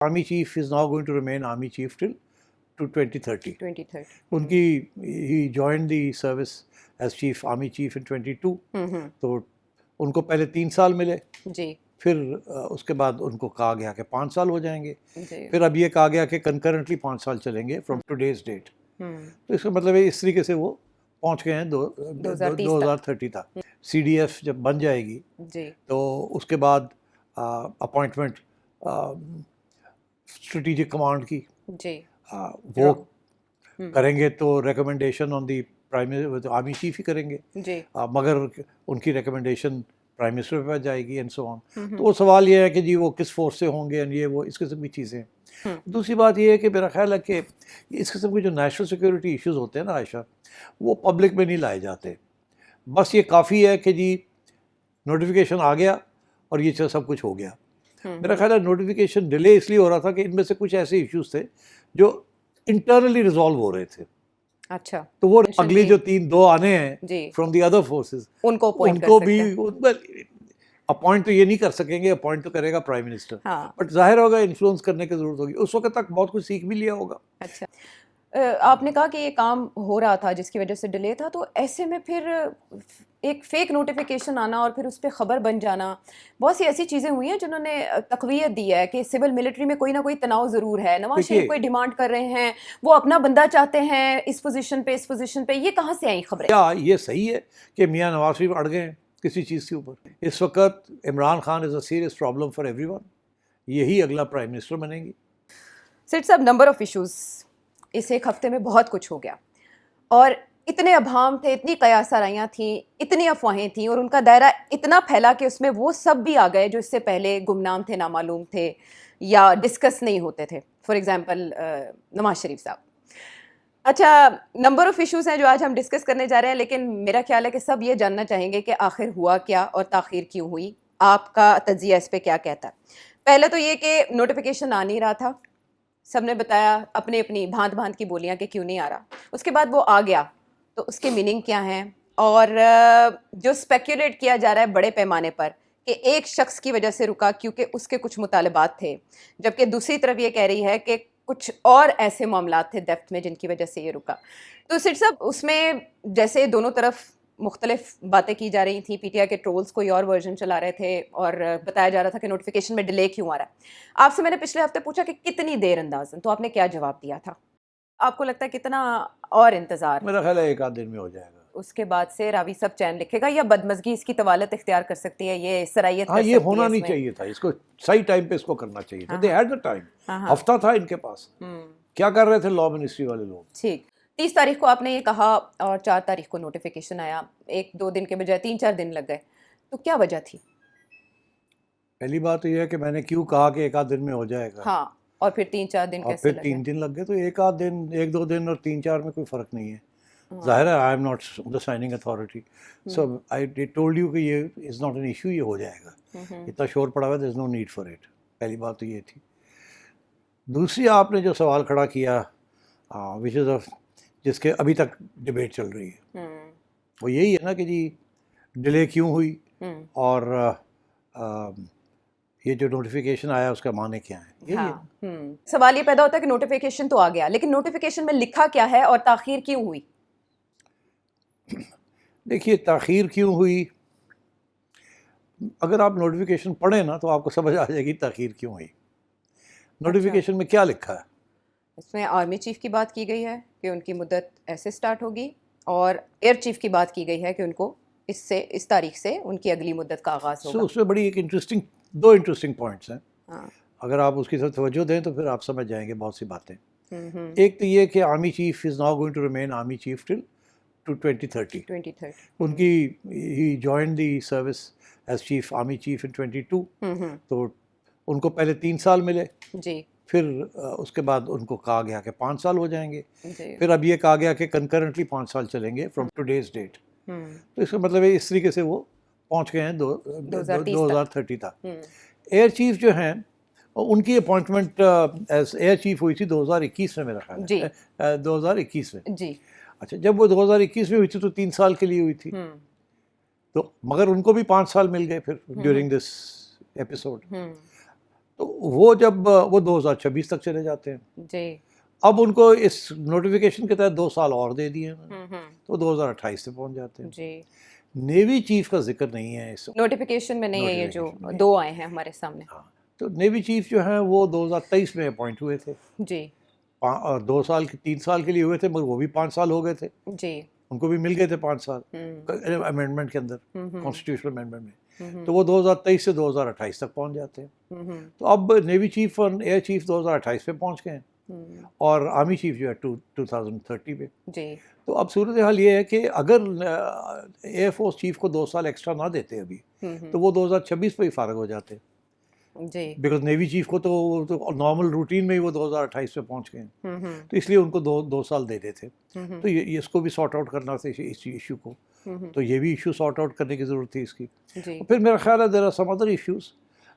Army chief is now going to remain army chief till to 2030. 2030. उनकी he joined the service as chief army chief in 22. तो उनको पहले 3 साल मिले जी फिर उसके बाद उनको कहा गया कि 5 साल हो जाएंगे जी फिर अब ये कहा गया कि कंकरेंटली 5 साल चलेंगे फ्रॉम टुडेज डेट। तो इसका मतलब है इस तरीके से वो पहुंच गए हैं 2030 तक। CDF जब बन जाएगी जी तो उसके बाद अपॉइंटमेंट स्ट्रेटेजिक कमांड की जी वो करेंगे तो recommendation on the prime army chief ही करेंगे जी मगर उनकी रिकमेंडेशन प्राइम मिनिस्टर पे जाएगी एंड सो ऑन। तो वो सवाल ये है कि जी वो किस फोर्स से होंगे एंड ये वो इस किस्म की चीज़ें। दूसरी बात ये है कि मेरा ख्याल है कि इस किस्म के जो नेशनल सिक्योरिटी इश्यूज होते हैं ना आयशा, वो पब्लिक में नहीं लाए जाते। बस ये काफ़ी है कि जी नोटिफिकेशन आ गया और ये सब कुछ हो गया। मेरा ख्याल है नोटिफिकेशन डिले इसलिए हो रहा था कि इनमें से कुछ ऐसे इश्यूज थे जो इंटरनली रिजॉल्व हो रहे थे। अच्छा तो वो अगली जो 3-2 आने हैं फ्रॉम द अदर फोर्सेस उनको भी अपॉइंट तो ये नहीं कर सकेंगे, अपॉइंट तो करेगा प्राइम मिनिस्टर। बट जाहिर होगा इन्फ्लुएंस करने की जरूरत होगी। उस वक्त तक बहुत कुछ सीख भी लिया होगा। अच्छा आपने कहा कि ये काम हो रहा था जिसकी वजह से डिले था, तो ऐसे में फिर एक फेक नोटिफिकेशन आना और फिर उस पर ख़बर बन जाना, बहुत सी ऐसी चीज़ें हुई हैं जिन्होंने तक़वियत दी है कि सिविल मिलिट्री में कोई ना कोई तनाव ज़रूर है। नवाज शरीफ कोई डिमांड कर रहे हैं, वो अपना बंदा चाहते हैं इस पोजीशन पे, ये कहाँ से आई खबरें? क्या ये सही है कि मियाँ नवाज शरीफ अड़ गए किसी चीज़ के ऊपर? इस वक्त Imran Khan is a serious problem for everyone. यही अगला प्राइम मिनिस्टर बनेंगी। सेठ साहब, नंबर ऑफ़ इशूज़ इस एक हफ्ते में बहुत कुछ हो गया और इतने अभाम थे, इतनी कयासराइयाँ थी, इतनी अफवाहें थी और उनका दायरा इतना फैला कि उसमें वो सब भी आ गए जो इससे पहले गुमनाम थे, नामालूम थे या डिस्कस नहीं होते थे। फॉर एग्जांपल नवाज शरीफ साहब। अच्छा, नंबर ऑफ़ इश्यूज़ हैं जो आज हम डिस्कस करने जा रहे हैं, लेकिन मेरा ख्याल है कि सब ये जानना चाहेंगे कि आखिर हुआ क्या और ताख़ीर क्यों हुई। आपका तज्ज़िया इस पर क्या कहता है? पहले तो ये कि नोटिफिकेशन आ नहीं रहा था, सबने बताया अपनी अपनी भांत भांत की बोलियां कि क्यों नहीं आ रहा। उसके बाद वो आ गया तो उसके मीनिंग क्या हैं, और जो स्पेक्युलेट किया जा रहा है बड़े पैमाने पर कि एक शख्स की वजह से रुका क्योंकि उसके कुछ मुतालबात थे, जबकि दूसरी तरफ ये कह रही है कि कुछ और ऐसे मामलात थे डेप्थ में जिनकी वजह से ये रुका। तो सिर साहब, उसमें जैसे दोनों तरफ मुख्तलिफ बातें की जा रही थी, पीटीआई के ट्रोल्स कोई और वर्जन चला रहे थे और बताया जा रहा था कि नोटिफिकेशन में डिले क्यों आ रहा है। आपसे मैंने पिछले हफ्ते पूछा कि कितनी देर अंदाज़न, तो आपने क्या जवाब दिया था? आपको लगता है कितना और इंतज़ार? मेरा ख्याल है 1 आध दिन में हो जाएगा। उसके बाद से रावी सब चैन लिखेगा या बदमज़गी इसकी तवालत इख्तियार कर सकती है, ये सराहियत हाँ, ये होना नहीं चाहिए था, इसको सही टाइम पे इसको करना चाहिए था। दे हैड द टाइम, हफ्ता था इनके पास। क्या कर रहे थे लॉ मिनिस्ट्री वाले लोग? ठीक, 30 तारीख को आपने ये कहा और 4 तारीख को नोटिफिकेशन आया, 1-2 दिन के बजाय 3-4 दिन लग गए, तो क्या वजह थी? पहली बात तो ये है कि मैंने क्यों कहा कि 1 आध दिन में हो जाएगा। हाँ, और फिर 3-4 दिन और कैसे फिर लगे? 3 दिन लग गए, तो 1 आध दिन, 1-2 दिन और 3-4 में कोई फ़र्क नहीं है। ज़ाहिर है I am not the signing authority, so I told you कि ये इज़ नॉट एन इशू, ये हो जाएगा। इतना शोर पड़ा हुआ है, there is no need for it. पहली बात तो ये थी। दूसरी, आपने जो सवाल खड़ा किया विच इज़ ऑफ जिसके अभी तक डिबेट चल रही है, वो यही है ना कि जी डिले क्यों हुई और ये जो नोटिफिकेशन आया उसका माने क्या है, यही है। सवाल ये पैदा होता है कि नोटिफिकेशन तो आ गया, लेकिन नोटिफिकेशन में लिखा क्या है और ताखीर क्यों हुई? देखिए, ताखीर क्यों हुई, अगर आप नोटिफिकेशन पढ़ें ना तो आपको समझ आ जाएगी ताखीर क्यों हुई। नोटिफिकेशन में क्या लिखा है? इसमें आर्मी चीफ की बात की गई है कि उनकी मुद्दत ऐसे स्टार्ट होगी, और एयर चीफ की बात की गई है कि उनको इस तारीख से उनकी अगली मुद्दत का आगाज़ होगा। उसमें बड़ी एक दो इंटरेस्टिंग पॉइंट्स हैं। अगर आप उसकी तरफ तवज्जो दें तो फिर आप समझ जाएंगे बहुत सी बातें। एक तो ये कि army chief is now going to remain army chief till to 2030। उनकी ही joined the service as chief army chief in 22। तो उनको पहले 3 साल मिले जी, फिर उसके बाद उनको कहा गया कि 5 साल हो जाएंगे। फिर अब ये कहा गया कि कंकरेंटली 5 साल चलेंगे फ्रॉम टुडेज डेट। तो इसका मतलब है इस तरीके से वो पहुंच गए हैं 2030 तक। एयर चीफ जो हैं उनकी अपॉइंटमेंट एज एयर चीफ हुई थी 2021 में, मेरा ख्याल है 2021 में जी। अच्छा, जब वो 2021 में हुई थी तो 3 साल के लिए हुई थी, तो मगर उनको भी 5 साल मिल गए फिर ड्यूरिंग दिस एपिसोड। तो वो जब वो 2026 तक चले जाते हैं। जी। अब उनको इस नोटिफिकेशन के तहत 2 साल और दे दिए उन्होंने, तो 2028 से पहुंच जाते हैं। जी। नेवी चीफ का जिक्र नहीं है इस नोटिफिकेशन में नहीं है ये जो नोटिफिकेशन में। 2 आए हैं हमारे सामने। हाँ, तो नेवी चीफ जो हैं वो 2023 में अपॉइंट हुए थे। जी। 2 साल 3 साल के लिए हुए थे, मगर वो भी 5 साल हो गए थे। जी। उनको भी मिल गए थे 5 साल अमेंडमेंट के अंदर, कॉन्स्टिट्यूशनल अमेंडमेंट में। तो वो 2023 से 2028 तक पहुंच जाते हैं। तो अब नेवी चीफ और एयर चीफ 2028 पे पहुंच गए हैं और आर्मी चीफ जो है 2030 पे। जी। तो अब सूरत हाल ये है कि अगर एयरफोर्स चीफ को 2 साल एक्स्ट्रा ना देते अभी, तो वो 2026 पे ही फारग हो जाते। जी। बिकॉज नेवी चीफ को तो नॉर्मल रूटीन में ही वो 2028 पे पहुंच गए हैं, तो इसलिए उनको 2 साल दे देते। तो ये इसको भी सॉर्ट आउट करना था इस इशू को, तो ये भी इशू सॉर्ट आउट करने की ज़रूरत थी इसकी। जी। फिर मेरा ख्याल है there are some other issues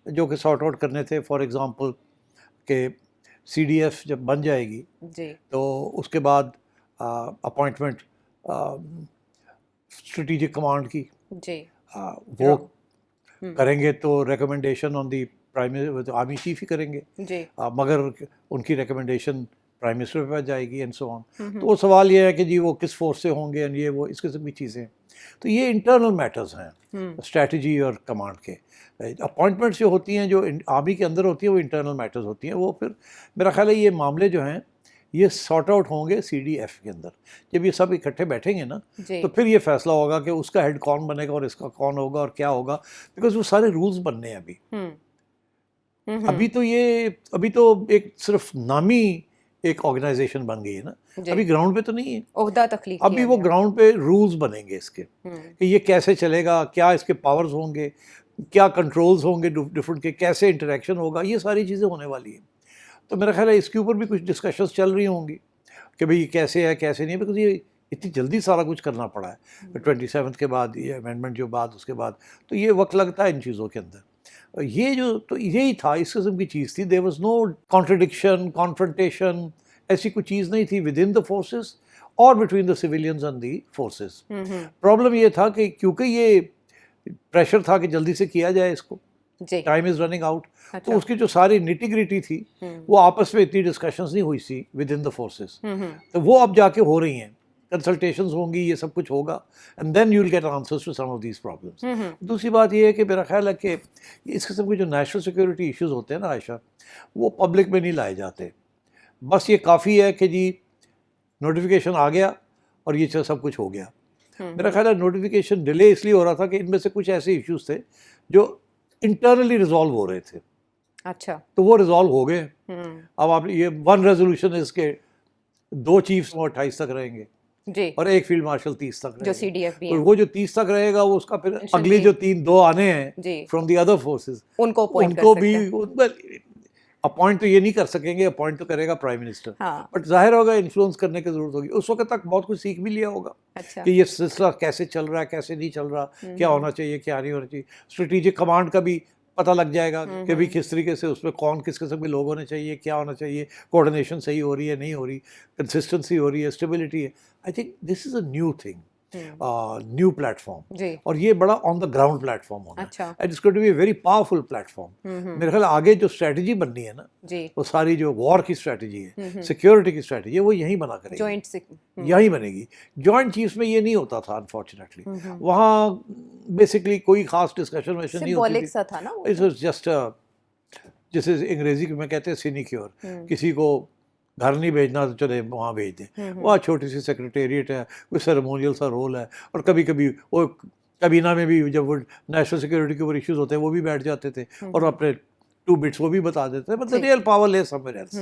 जो कि सॉर्ट आउट करने थे। फॉर एग्जांपल के CDF जब बन जाएगी जी। तो उसके बाद अपॉइंटमेंट स्ट्रेटेजिक कमांड की जी। वो करेंगे, तो recommendation on the prime army chief ही करेंगे। जी। मगर उनकी रिकमेंडेशन प्राइम मिनिस्टर पे जाएगी एंड सो ऑन। तो वो सवाल ये है कि जी वो किस फोर्स से होंगे एंड ये वो इस किस्म की चीज़ें। तो ये इंटरनल मैटर्स हैं स्ट्रेटजी और कमांड के। अपॉइंटमेंट्स जो होती हैं, जो आर्मी के अंदर होती हैं, वो इंटरनल मैटर्स होती हैं। वो फिर मेरा ख्याल है ये मामले जो हैं ये सॉर्ट आउट होंगे CDF के अंदर। जब ये सब इकट्ठे बैठेंगे ना, तो फिर ये फैसला होगा कि उसका हेड कौन बनेगा और इसका कौन होगा और क्या होगा, बिकॉज वो सारे रूल्स बनने हैं अभी। अभी तो एक सिर्फ नामी एक ऑर्गेनाइजेशन बन गई है ना, अभी ग्राउंड पे तो नहीं है। ओहदा तख्लीक अभी वो ग्राउंड पे रूल्स बनेंगे इसके कि ये कैसे चलेगा, क्या इसके पावर्स होंगे, क्या कंट्रोल्स होंगे डिफरेंट के, कैसे इंटरेक्शन होगा, ये सारी चीज़ें होने वाली हैं। तो मेरा ख्याल है इसके ऊपर भी कुछ डिस्कशंस चल रही होंगी कि भाई ये कैसे नहीं, बिकॉज ये इतनी जल्दी सारा कुछ करना पड़ा है 27 के बाद, ये अमेंडमेंट जो बाद उसके बाद, तो ये वक्त लगता है इन चीज़ों के अंदर। ये जो तो यही था, इस किस्म की चीज़ थी। There was no contradiction, confrontation, ऐसी कोई चीज़ नहीं थी विद इन द फोर्सेस और between the civilians and the forces. Problem ये था कि क्योंकि ये प्रेशर था कि जल्दी से किया जाए इसको, टाइम इज़ रनिंग आउट, तो उसकी जो सारी निटी-ग्रिटी थी वो आपस में इतनी डिस्कशंस नहीं हुई थी विद इन द फोर्सेस। तो वो अब जाके हो रही हैं, कंसल्टेशंस होंगी, ये सब कुछ होगा, and then you will get answers to some of these problems. दूसरी बात ये है कि मेरा ख्याल है कि इस किस्म के जो नेशनल सिक्योरिटी इश्यूज होते हैं ना आयशा, वो पब्लिक में नहीं लाए जाते। बस ये काफ़ी है कि जी नोटिफिकेशन आ गया और ये सब कुछ हो गया। मेरा ख्याल है नोटिफिकेशन डिले इसलिए हो रहा था कि इनमें से कुछ ऐसे इश्यूज थे जो इंटरनली रिजॉल्व हो रहे थे। अच्छा, तो वो रिजॉल्व हो गए। अब आप ये वन रेजोल्यूशन इसके 2 चीफ्स 28 तक रहेंगे जी, और 1 फील्ड मार्शल 30 तक जो CDF भी है, तो वो जो 30 तक रहेगा वो उसका फिर अगली जो 2 आने हैं फ्रॉम द अदर फोर्सेस, उनको भी अपॉइंट तो ये नहीं कर सकेंगे, अपॉइंट तो करेगा प्राइम मिनिस्टर। हाँ। बट जाहिर होगा इन्फ्लुएंस करने की जरूरत होगी। उस वक्त तक बहुत कुछ सीख भी लिया होगा। अच्छा। कि ये सिलसिला कैसे चल रहा है, कैसे नहीं चल रहा, क्या होना चाहिए, क्या नहीं होना चाहिए। स्ट्रेटेजिक कमांड का भी पता लग जाएगा कि भाई किस तरीके से उसमें कौन किस किस्म के लोग होने चाहिए, क्या होना चाहिए, कोऑर्डिनेशन सही हो रही है, नहीं हो रही, कंसिस्टेंसी हो रही है, स्टेबिलिटी है। I think this is a new thing, new platform, और ये बड़ा ऑन द ग्राउंड प्लेटफॉर्म होगा। अच्छा। And it's going to be a very powerful platform. मेरे ख्याल आगे जो स्ट्रेटजी बननी है ना जी, वो सारी जो वॉर की स्ट्रेटजी है, सिक्योरिटी की स्ट्रेटजी है, वो यहीं बना करेगी, जॉइंट यहीं बनेगी। जॉइंट चीफ्स में ये नहीं होता था अनफॉर्चुनेटली। वहाँ बेसिकली कोई खास डिस्कशन वैसे नहीं होती थी। इट वाज जस्ट जैसे अंग्रेजी में कहते हैं सिनिक्योर, किसी को घर नहीं भेजना तो चले वहाँ भेज दें। वहाँ छोटी सी सेक्रेटेरिएट है, कोई सेरेमोनियल सा रोल है, और कभी कभी वो कबीना में भी जब वो नेशनल सिक्योरिटी के ऊपर इश्यूज होते हैं वो भी बैठ जाते थे और अपने 2 बिट्स वो भी बता देते थे, but the real power lie somewhere else.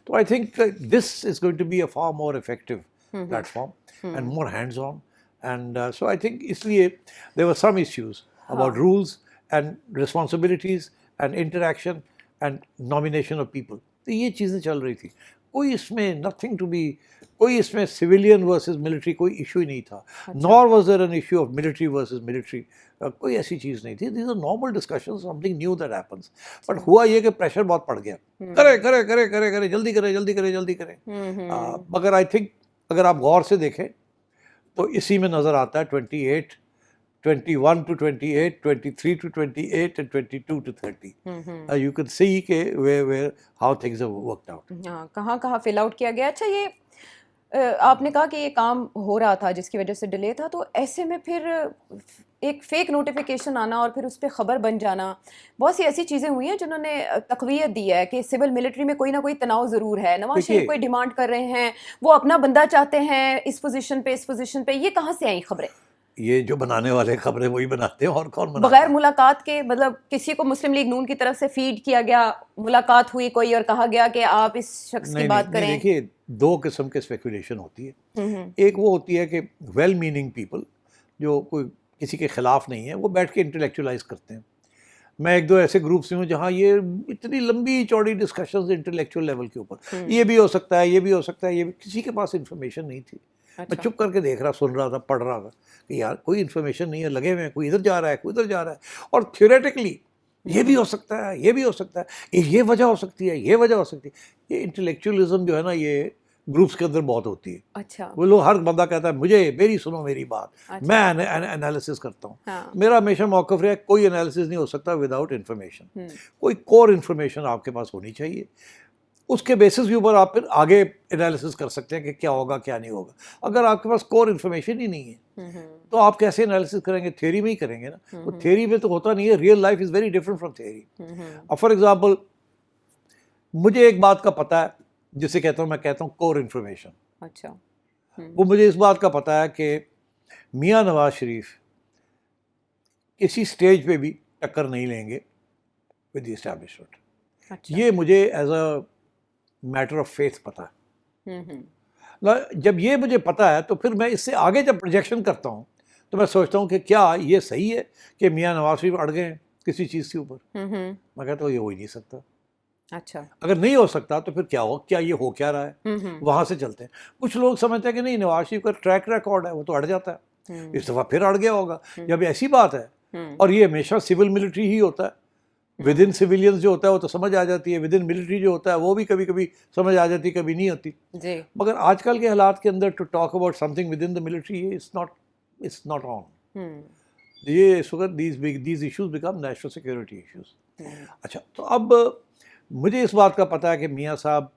तो I think this is going to be a far more effective platform and more hands on, and so I think इसलिए there were some issues about rules and responsibilities and interaction and nomination of people. तो ये चीज़ें चल रही थी। कोई इसमें nothing to be, कोई इसमें सिविलियन वर्सेस मिलिट्री कोई इशू ही नहीं था, nor was there an issue of military versus military. कोई ऐसी चीज़ नहीं थी। These are normal discussions, something new that happens. But हुआ ये कि प्रेशर बहुत पड़ गया, करे करे करे करे करे जल्दी करे जल्दी करे जल्दी करे। मगर आई थिंक अगर आप गौर से देखें तो इसी में नज़र आता है 28 21 to 28, 23 to 28 and 22 to 30. You can see के where how things have worked out. हाँ, कहाँ फिल आउट किया गया। अच्छा, ये आपने कहा कि ये काम हो रहा था जिसकी वजह से डिले था, तो ऐसे में फिर एक फेक नोटिफिकेशन आना और फिर उस पर ख़बर बन जाना, बहुत सी ऐसी चीज़ें हुई हैं जिन्होंने तक़वियत दी है कि सिविल मिलिट्री में कोई ना कोई तनाव ज़रूर है, नवाज शरीफ कोई डिमांड कर रहे हैं, वो अपना बंदा चाहते हैं इस पोजीशन पे, ये कहाँ से आई खबरें? ये जो बनाने वाले खबरें वही बनाते हैं, और कौन बनाता है? बगैर मुलाकात के, मतलब किसी को मुस्लिम लीग नून की तरफ से फीड किया गया, मुलाकात हुई कोई और कहा गया कि आप इस शख्स की बात करें? देखिए, दो किस्म के स्पेकुलेशन होती है। एक वो होती है कि वेल मीनिंग पीपल जो कोई किसी के खिलाफ नहीं है, वो बैठ के इंटेलेक्चुअलाइज करते हैं। मैं एक दो ऐसे ग्रुप्स में हूँ जहाँ ये इतनी लंबी चौड़ी डिस्कशंस इंटेलेक्चुअल लेवल के ऊपर, ये भी हो सकता है, ये भी हो सकता है, ये भी, किसी के पास इन्फॉर्मेशन नहीं थी। मैं चुप करके देख रहा, सुन रहा था, पढ़ रहा था कि यार कोई इन्फॉर्मेशन नहीं है, लगे हुए हैं, कोई इधर जा रहा है, कोई इधर जा रहा है, और थ्योरेटिकली ये भी हो सकता है, ये भी हो सकता है, ये वजह हो सकती है, ये वजह हो सकती है। ये इंटेलेक्चुअलिज्म जो है ना, ये ग्रुप्स के अंदर बहुत होती है। अच्छा। वो लोग, हर बंदा कहता है मुझे मेरी सुनो मेरी बात। अच्छा। मैं एनालिसिस करता हूँ। हाँ। मेरा हमेशा मौक़िफ़ रहा है, कोई एनालिसिस नहीं हो सकता विदाउट इन्फॉर्मेशन। कोई कोर इन्फॉर्मेशन आपके पास होनी चाहिए, उसके बेसिस के ऊपर आप फिर आगे एनालिसिस कर सकते हैं कि क्या होगा क्या नहीं होगा। अगर आपके पास कोर इन्फॉर्मेशन ही नहीं है तो आप कैसे एनालिसिस करेंगे? थ्योरी में ही करेंगे ना। तो थ्योरी में तो होता नहीं है, real life is very different from theory. अब फॉर एग्जांपल, मुझे एक बात का पता है जिसे मैं कहता हूँ कोर इन्फॉर्मेशन। अच्छा। वो मुझे इस बात का पता है कि मियाँ नवाज शरीफ किसी स्टेज पे भी टक्कर नहीं लेंगे विद द एस्टैब्लिशमेंट। अच्छा। ये मुझे as a matter of faith पता है। जब ये मुझे पता है तो फिर मैं इससे आगे जब प्रोजेक्शन करता हूँ तो मैं सोचता हूँ कि क्या ये सही है कि मियाँ नवाज शरीफ अड़ गए हैं किसी चीज़ के ऊपर। मैं कहता हूँ ये हो ही नहीं सकता। अच्छा। अगर नहीं हो सकता तो फिर क्या ये हो क्या रहा है, वहाँ से चलते हैं। कुछ लोग समझते हैं कि नहीं, नवाज शरीफ का ट्रैक रिकॉर्ड है, वो तो अड़ जाता है, इस दफ़ा फिर अड़ गया होगा। जब ऐसी बात है, और ये हमेशा सिविल मिलिट्री ही होता है, विद इन सिविलियंस जो होता है वो तो समझ आ जाती है, विद इन मिलिट्री जो होता है वो भी कभी कभी समझ आ जाती है, कभी नहीं होती जी। मगर आजकल के हालात के अंदर to talk about something within the military, it's not on. ये इस वक्त these issues become national security issues. अच्छा, तो अब मुझे इस बात का पता है कि मियाँ साहब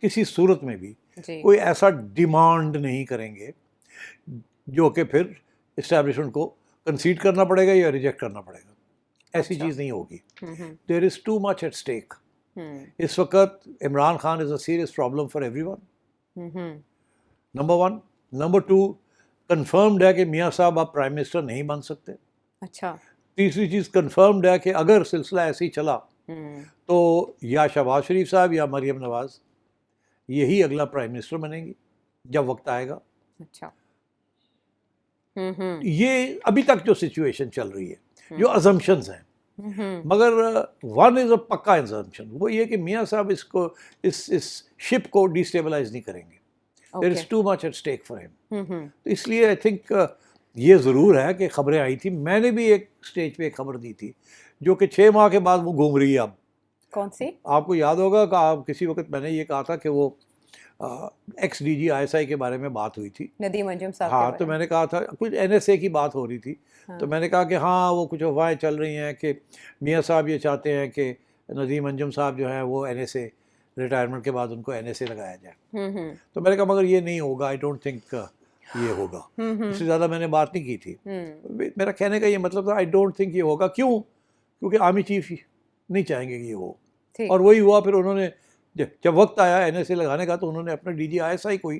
किसी सूरत में भी कोई ऐसा डिमांड नहीं करेंगे जो कि फिर इस्टेब्लिशमेंट को कंसीड करना पड़ेगा या रिजेक्ट करना पड़ेगा। ऐसी चीज़ नहीं होगी। There is too much at stake. इस वक्त Imran Khan is a serious problem for everyone, number one. Number two, confirmed है कि मियाँ साहब आप प्राइम मिनिस्टर नहीं बन सकते। अच्छा। तीसरी चीज़ कंफर्म्ड है कि अगर सिलसिला ऐसे ही चला तो या शहबाज शरीफ साहब या मरियम नवाज यही अगला प्राइम मिनिस्टर बनेंगी जब वक्त आएगा। अच्छा। ये अभी तक जो सिचुएशन चल रही है, जो अजम्पशंस हैं, मगर वन इज़ अ पक्का अजम्पशन, वो ये कि मियाँ साहब इस शिप को डिस्टेबलाइज नहीं करेंगे। There is too much at stake for him. तो इसलिए आई थिंक ये ज़रूर है कि खबरें आई थी, मैंने भी एक स्टेज पे एक खबर दी थी जो कि 6 माह के बाद वो घूम रही है अब। कौन सी? आपको याद होगा कि आप किसी वक्त मैंने ये कहा था कि वो एक्स DG ISI के बारे में बात हुई थी, नदीम अंजुम साहब। हाँ, तो मैंने कहा था कुछ NSA की बात हो रही थी। हाँ। तो मैंने कहा कि हाँ वो कुछ अफवाहें चल रही हैं कि मियाँ साहब ये चाहते हैं कि नदीम अंजुम साहब जो हैं वो NSA रिटायरमेंट के बाद उनको NSA लगाया जाए। तो मैंने कहा मगर ये नहीं होगा, आई डोंट थिंक ये होगा। इससे ज़्यादा मैंने बात नहीं की थी। मेरा कहने का ये मतलब था आई डोंट थिंक ये होगा। क्यों? क्योंकि आर्मी चीफ नहीं चाहेंगे कि ये हो, और वही हुआ। फिर उन्होंने जब वक्त आया NSA लगाने का तो उन्होंने अपने DG ISI को ही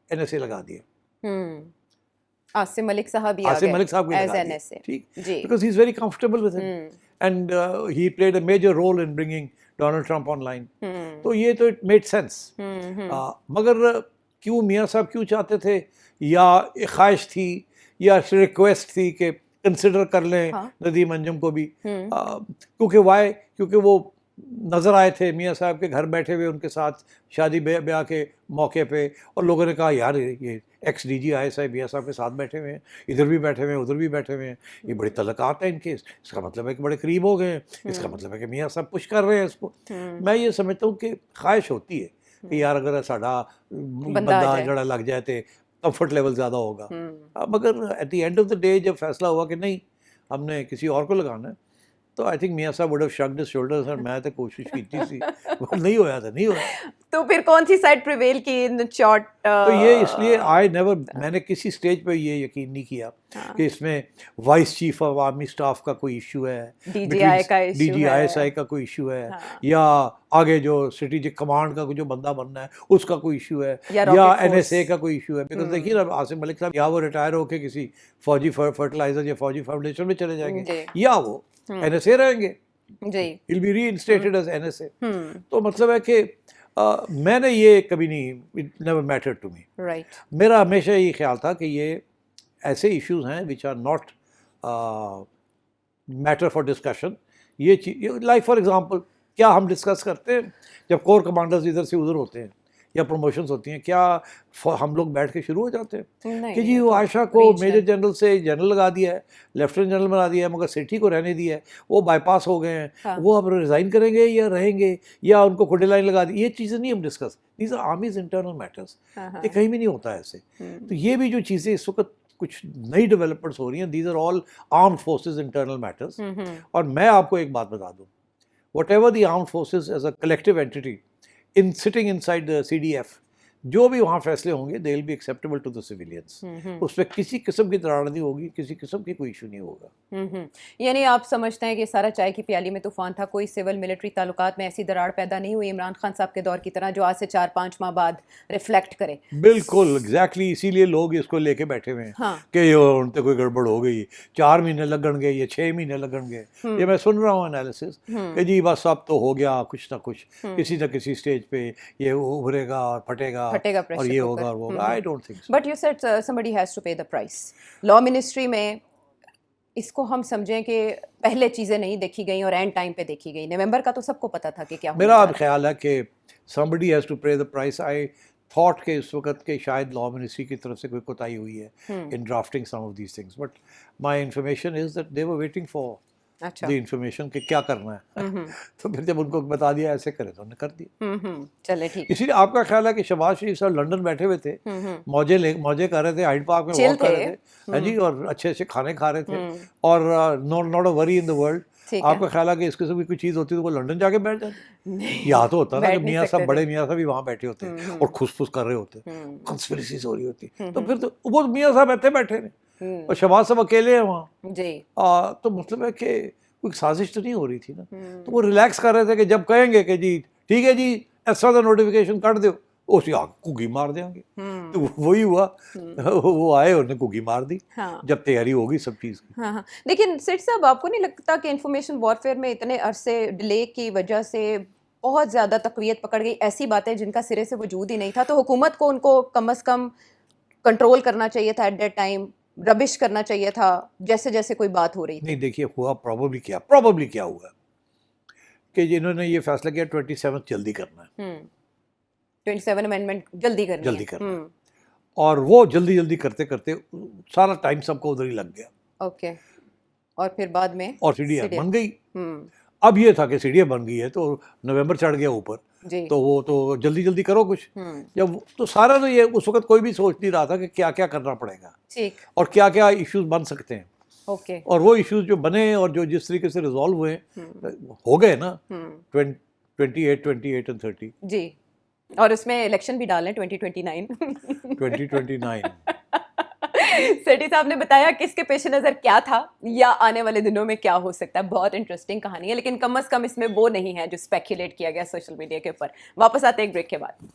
NSA लगा दिया। आसिम मलिक साहब को लगा दिया, ठीक, because he is very comfortable with him and he played a major role in bringing Donald Trump online. तो ये तो इट मेड सेंस। मगर क्यों मियाँ साहब क्यों चाहते थे, या ख्वाहिश थी या रिक्वेस्ट थी कि कंसिडर कर लें नदीम अंजुम को भी, क्योंकि वो नज़र आए थे मियाँ साहब के घर बैठे हुए उनके साथ शादी ब्याह के मौके पे, और लोगों ने कहा यार ये एक्स DG ISI मियाँ साहब के साथ बैठे हुए हैं, इधर भी बैठे हुए हैं, उधर भी बैठे हुए हैं, ये बड़े तल्लकात हैं इनके, इसका मतलब है कि बड़े करीब हो गए हैं, इसका मतलब है कि मियाँ साहब पुश कर रहे हैं इसको। मैं ये समझता हूँ कि ख्वाहिश होती है कि यार अगर साड़ा बंदा जड़ा लग जाए तो कंफर्ट लेवल ज़्यादा होगा। मगर at the end of the day जब फैसला हुआ कि नहीं हमने किसी और को लगाना है, तो आई थिंक मियाँ साहब वुड हैव शक्ड हिज शोल्डर्स, और मैं तो कोशिश की थी पर नहीं होया था, नहीं होया। तो फिर कौन सी साइड प्रिवेल की इन शॉर्ट? तो ये इसलिए मैंने किसी स्टेज पे ये यकीन नहीं किया कि इसमें vice chief of army staff का कोई इशू है, DGI का इशू है, DGISI का कोई इशू है, या आगे जो स्ट्रेटेजिक कमांड का जो बंदा बनना है उसका कोई इशू है, या NSA का कोई इशू है। बिकॉज देखिए ना आसिम मलिक साहब या वो रिटायर होके किसी फौजी फर्टिलाइजर या फौजी फाउंडेशन में चले जाएंगे, या वो NSA रहेंगे, he'll be reinstated as NSA। तो मतलब है कि मैंने ये कभी नहीं, it never mattered to me. Right. मेरा हमेशा ये ख्याल था कि ये ऐसे इश्यूज हैं which are not matter for discussion. ये चीज लाइक फॉर एग्जांपल क्या हम डिस्कस करते हैं जब कोर कमांडर्स इधर से उधर होते हैं या प्रमोशंस होती हैं, क्या हम लोग बैठ के शुरू हो जाते हैं कि जी वो आयशा को मेजर जनरल से जनरल लगा दिया है, लेफ्टिनेंट जनरल बना दिया है, मगर सिटी को रहने दिया है, वो बाईपास हो गए हैं, वो अब रिज़ाइन करेंगे या रहेंगे, या उनको खुदे लाइन लगा दी। ये चीज़ें नहीं हम discuss, these are armies internal matters, ये कहीं भी नहीं होता है ऐसे। तो ये भी जो चीज़ें इस वक्त कुछ नई डेवलपमेंट्स हो रही हैं, these are all armed forces internal matters. और मैं आपको एक बात बता दूँ, whatever the armed forces as a collective entity in sitting inside the CDF, जो भी वहाँ फैसले होंगे they will be acceptable to the civilians। उसमें किसी किस्म की तराड़ नहीं होगी, किसी किस्म की कोई इशू नहीं होगा। यानी आप समझते हैं कि सारा चाय की प्याली में तूफान था, कोई सिविल मिलिट्री ताल्लुकात में ऐसी दरार पैदा नहीं हुई इमरान खान साहब के दौर की तरह जो आज से 4-5 माह बाद रिफ्लेक्ट करे। बिल्कुल एग्जैक्टली, इसीलिए लोग इसको लेके बैठे हुए हैं कि उनसे कोई गड़बड़ हो गई, 4 महीने लगणगे या 6 महीने लगणगे। ये मैं सुन रहा हूँ एनालिसिस कि जी बस अब तो हो गया कुछ ना कुछ, किसी न किसी स्टेज पे ये उभरेगा और फटेगा और ये होगा और वो होगा। I don't think so. But you said somebody has to pay the price. Law ministry में इसको हम समझें कि पहले चीज़ें नहीं देखी गई और एंड टाइम पे देखी गई। नवंबर का तो सबको पता था कि क्या होगा। मेरा अब ख्याल है कि somebody has to pay the price। I thought कि इस वक्त के शायद लॉ मिनिस्ट्री की तरफ से कोई कोताही हुई है in drafting some of these things, but my information is that they were waiting for the information कि क्या करना है। तो फिर जब उनको बता दिया ऐसे करे तो उन्होंने कर दिया। चले ठीक। इसीलिए आपका ख्याल है कि शहबाज शरीफ साहब लंदन बैठे हुए थे, मौजे कर रहे थे, हाइड पार्क में वॉक कर रहे थे, है जी, और अच्छे अच्छे खाने खा रहे थे, और not a worry in the world. आपका ख्याल है कि इस किस्म की कोई चीज़ होती तो वो लंदन जाके बैठ जाते? यहाँ तो होता ना कि मियाँ साहब, बड़े मियाँ साहब भी वहाँ बैठे होते और खुसफुस कर रहे होते, कंस्पिरेसीज हो रही होती। तो फिर तो वो मियाँ साहब ऐसे बैठे हैं और शहबाज साहब अकेले हैं वहाँ जी। तो मतलब है कि कोई साजिश तो नहीं हो रही थी ना। तो वो रिलैक्स कर रहे थे कि जब कहेंगे कि जी ठीक है जी ऐसा तो नोटिफिकेशन कर दो, उसी कुगी मार देंगे। तो वही हुआ, वो आए उन्होंने कुगी मार दी। जब तैयारी होगी सब चीज़ की। लेकिन सेठ साहब आपको नहीं लगता कि इंफॉर्मेशन वॉरफेयर में इतने अरसे डिले की वजह से बहुत ज़्यादा तकवीयत पकड़ गई, ऐसी बातें जिनका सिरे से वजूद ही नहीं था, तो हुकूमत को उनको कम अज़ कम कंट्रोल करना चाहिए था एट दैट टाइम, रबिश करना चाहिए था जैसे जैसे कोई बात हो रही थी? नहीं देखिए, हुआ प्रॉब्लली क्या हुआ कि जिन्होंने ये फैसला किया 27 जल्दी करना है, 27 अमेंडमेंट जल्दी करना है। और वो जल्दी करते करते सारा टाइम सबको उधर ही लग गया। ओके। और फिर बाद में और सीडीएफ बन गई। अब ये था कि सीडीएफ बन गई है तो नवंबर चढ़ गया ऊपर, तो वो तो जल्दी करो कुछ। जब तो सारा तो ये उस वक्त कोई भी सोच नहीं रहा था कि क्या क्या करना पड़ेगा और क्या क्या इश्यूज बन सकते हैं। ओके। और वो इश्यूज जो बने और जो जिस तरीके से रिजॉल्व हुए हो गए ना 28 and 30 जी। और उसमें इलेक्शन भी डालें 2029 सेठी साहब ने बताया कि इसके पेश नज़र क्या था या आने वाले दिनों में क्या हो सकता है। बहुत इंटरेस्टिंग कहानी है, लेकिन कम अज़ कम इसमें वो नहीं है जो स्पेक्युलेट किया गया सोशल मीडिया के ऊपर। वापस आते एक ब्रेक के बाद।